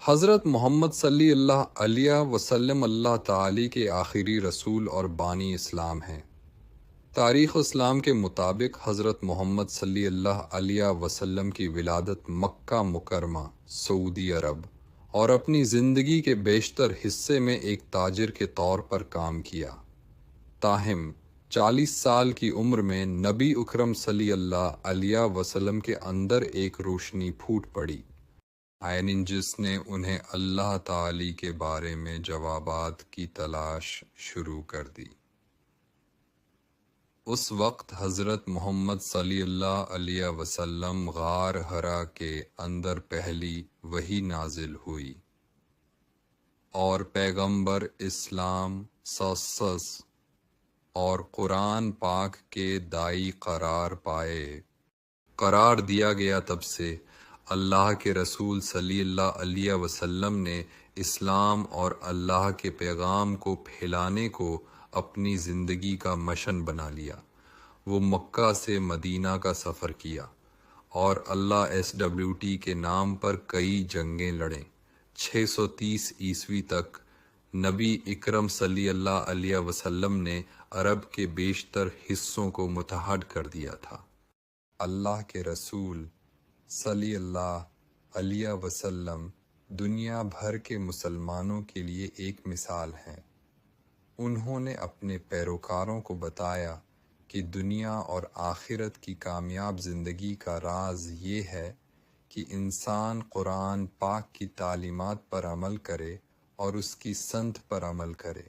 حضرت محمد صلی اللہ علیہ وسلم اللہ تعالی کے آخری رسول اور بانی اسلام ہیں۔ تاریخ اسلام کے مطابق حضرت محمد صلی اللہ علیہ وسلم کی ولادت مکہ مکرمہ، سعودی عرب، اور اپنی زندگی کے بیشتر حصے میں ایک تاجر کے طور پر کام کیا۔ تاہم 40 سال کی عمر میں نبی اکرم صلی اللہ علیہ وسلم کے اندر ایک روشنی پھوٹ پڑی، جس نے انہیں اللہ تعالی کے بارے میں جوابات کی تلاش شروع کر دی۔ اس وقت حضرت محمد صلی اللہ علیہ وسلم غار حرا کے اندر پہلی وحی نازل ہوئی اور پیغمبر اسلام سسس اور قرآن پاک کے دائی قرار دیا گیا۔ تب سے اللہ کے رسول صلی اللہ علیہ وسلم نے اسلام اور اللہ کے پیغام کو پھیلانے کو اپنی زندگی کا مشن بنا لیا۔ وہ مکہ سے مدینہ کا سفر کیا اور SWT کے نام پر کئی جنگیں لڑیں۔ 630 عیسوی تک نبی اکرم صلی اللہ علیہ وسلم نے عرب کے بیشتر حصوں کو متحد کر دیا تھا۔ اللہ کے رسول صلی اللہ علیہ وسلم دنیا بھر کے مسلمانوں کے لیے ایک مثال ہیں۔ انہوں نے اپنے پیروکاروں کو بتایا کہ دنیا اور آخرت کی کامیاب زندگی کا راز یہ ہے کہ انسان قرآن پاک کی تعلیمات پر عمل کرے اور اس کی سنت پر عمل کرے۔